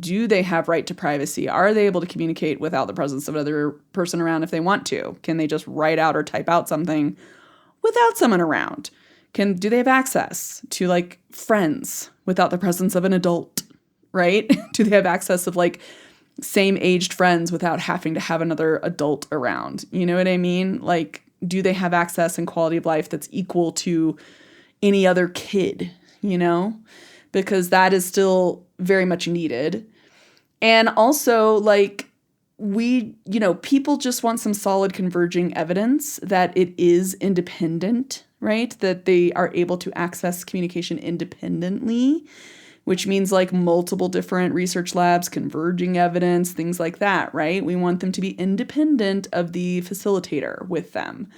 do they have right to privacy? Are they able to communicate without the presence of another person around if they want to? Can they just write out or type out something without someone around? Do they have access to like friends without the presence of an adult, right? Do they have access of like same aged friends without having to have another adult around? You know what I mean? Like, do they have access and quality of life that's equal to any other kid, because that is still very much needed. And also, like, people just want some solid converging evidence that it is independent, right? That they are able to access communication independently, which means like multiple different research labs, converging evidence, things like that, right? We want them to be independent of the facilitator with them,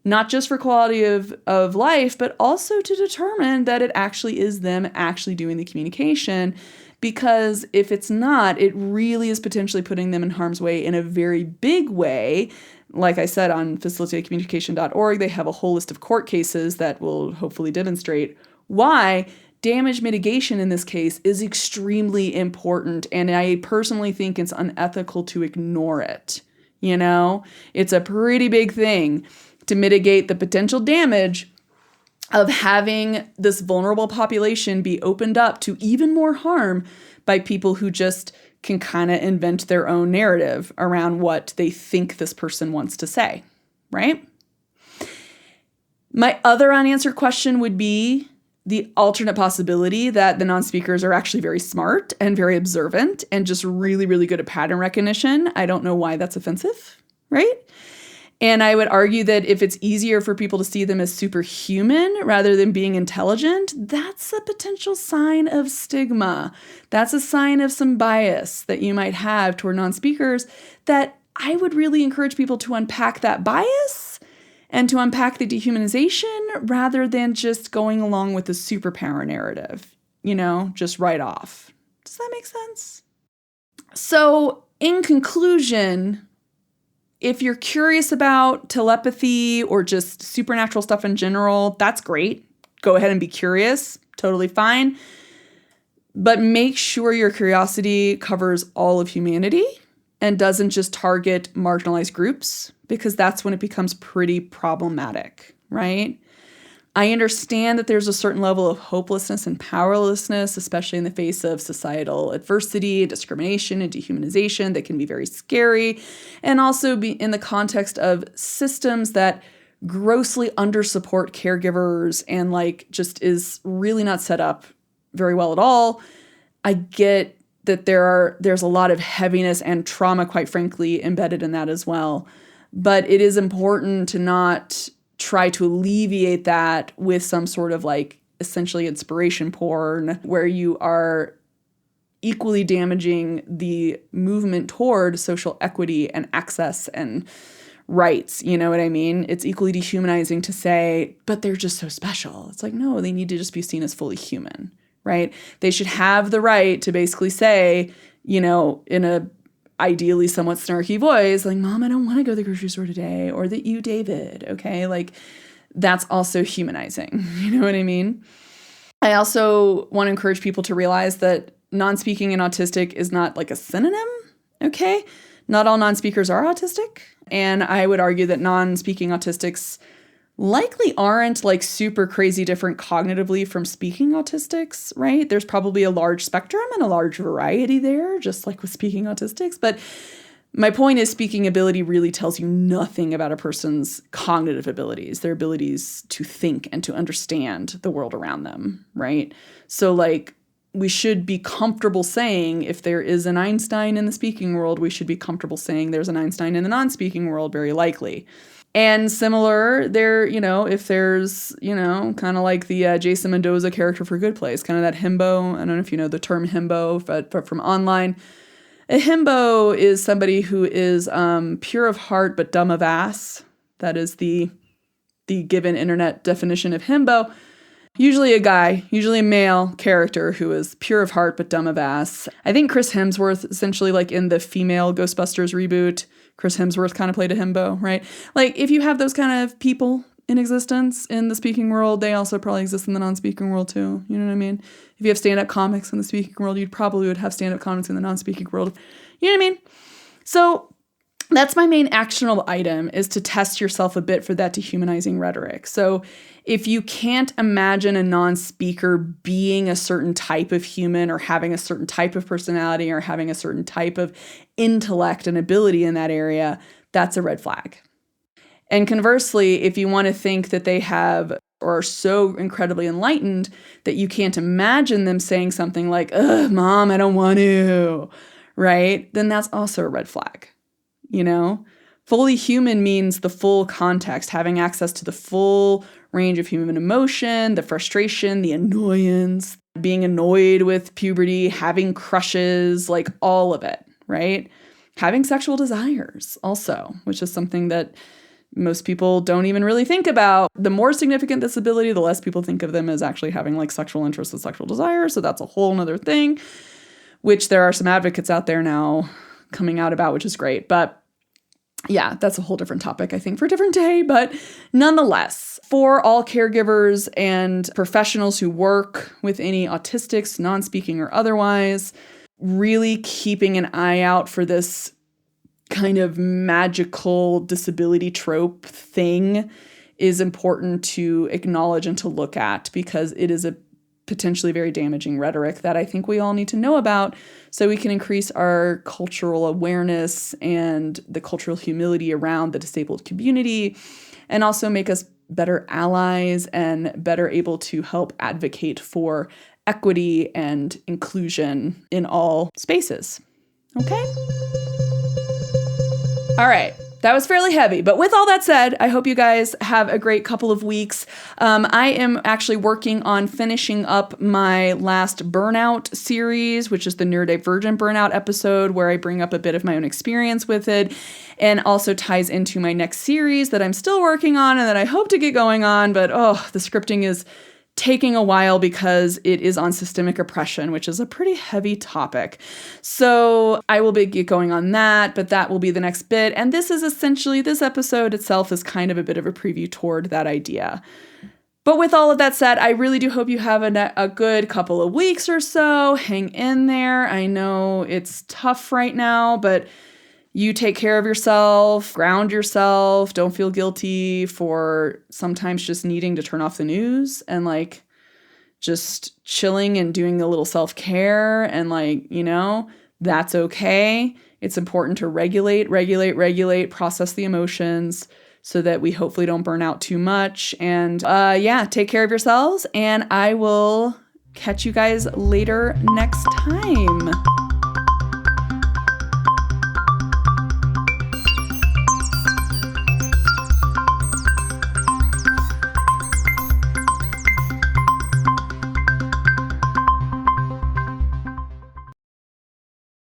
not just for quality of life, but also to determine that it actually is them actually doing the communication. Because if it's not, it really is potentially putting them in harm's way in a very big way. Like I said, on facilitatedcommunication.org, they have a whole list of court cases that will hopefully demonstrate why damage mitigation in this case is extremely important, and I personally think it's unethical to ignore it. It's a pretty big thing to mitigate the potential damage of having this vulnerable population be opened up to even more harm by people who just can kind of invent their own narrative around what they think this person wants to say, right? My other unanswered question would be the alternate possibility that the non-speakers are actually very smart and very observant and just really, really good at pattern recognition. I don't know why that's offensive, right? And I would argue that if it's easier for people to see them as superhuman rather than being intelligent, that's a potential sign of stigma. That's a sign of some bias that you might have toward non-speakers that I would really encourage people to unpack that bias and to unpack the dehumanization rather than just going along with the superpower narrative, just right off. Does that make sense? So in conclusion, if you're curious about telepathy or just supernatural stuff in general, that's great. Go ahead and be curious. Totally fine. But make sure your curiosity covers all of humanity and doesn't just target marginalized groups, because that's when it becomes pretty problematic, right? I understand that there's a certain level of hopelessness and powerlessness, especially in the face of societal adversity, discrimination, and dehumanization that can be very scary, and also be in the context of systems that grossly undersupport caregivers and just is really not set up very well at all. I get that there's a lot of heaviness and trauma, quite frankly, embedded in that as well. But it is important to not try to alleviate that with some sort of like essentially inspiration porn where you are equally damaging the movement toward social equity and access and rights. You know what I mean? It's equally dehumanizing to say, but they're just so special. It's like, no, they need to just be seen as fully human, right? They should have the right to basically say, you know, in a ideally somewhat snarky voice, like, Mom, I don't want to go to the grocery store today, or that you, David, okay? Like, that's also humanizing. You know what I mean? I also want to encourage people to realize that non-speaking and autistic is not like a synonym, okay? Not all non-speakers are autistic. And I would argue that non-speaking autistics likely aren't like super crazy different cognitively from speaking autistics, right? There's probably a large spectrum and a large variety there, just like with speaking autistics. But my point is speaking ability really tells you nothing about a person's cognitive abilities, their abilities to think and to understand the world around them, right? So like we should be comfortable saying if there is an Einstein in the speaking world, we should be comfortable saying there's an Einstein in the non-speaking world, very likely. And similar, there, you know, if there's, you know, kind of like the Jason Mendoza character for Good Place, kind of that himbo. I don't know if you know the term himbo, but from online. A himbo is somebody who is pure of heart but dumb of ass. That is the given internet definition of himbo. Usually a guy, usually a male character who is pure of heart but dumb of ass. I think Chris Hemsworth, essentially like in the female Ghostbusters reboot, Chris Hemsworth kind of played a himbo, right? Like if you have those kind of people in existence in the speaking world, they also probably exist in the non-speaking world too. You know what I mean? If you have stand-up comics in the speaking world, you probably would have stand-up comics in the non-speaking world. You know what I mean? So that's my main actionable item, is to test yourself a bit for that dehumanizing rhetoric. So if you can't imagine a non-speaker being a certain type of human or having a certain type of personality or having a certain type of intellect and ability in that area, that's a red flag. And conversely, if you want to think that they have or are so incredibly enlightened that you can't imagine them saying something like, "Ugh, Mom, I don't want to," right? Then that's also a red flag. You know, fully human means the full context, having access to the full range of human emotion, the frustration, the annoyance, being annoyed with puberty, having crushes, like all of it, right? Having sexual desires also, which is something that most people don't even really think about. The more significant this ability, the less people think of them as actually having like sexual interests and sexual desires. So that's a whole nother thing, which there are some advocates out there now coming out about, which is great. But yeah, that's a whole different topic, I think, for a different day. But nonetheless, for all caregivers and professionals who work with any autistics, non-speaking or otherwise, really keeping an eye out for this kind of magical disability trope thing is important to acknowledge and to look at, because it is a potentially very damaging rhetoric that I think we all need to know about so we can increase our cultural awareness and the cultural humility around the disabled community, and also make us better allies and better able to help advocate for equity and inclusion in all spaces. Okay? All right. That was fairly heavy, but with all that said, I hope you guys have a great couple of weeks. I am actually working on finishing up my last burnout series, which is the neurodivergent burnout episode, where I bring up a bit of my own experience with it, and also ties into my next series that I'm still working on and that I hope to get going on, but the scripting is taking a while because it is on systemic oppression, which is a pretty heavy topic. So I will get going on that, but that will be the next bit. And this is essentially, this episode itself is kind of a bit of a preview toward that idea. But with all of that said, I really do hope you have a good couple of weeks or so. Hang in there. I know it's tough right now, but you take care of yourself, ground yourself, don't feel guilty for sometimes just needing to turn off the news and like just chilling and doing a little self-care, and like, you know, that's okay. It's important to regulate, process the emotions so that we hopefully don't burn out too much. And take care of yourselves, and I will catch you guys later next time.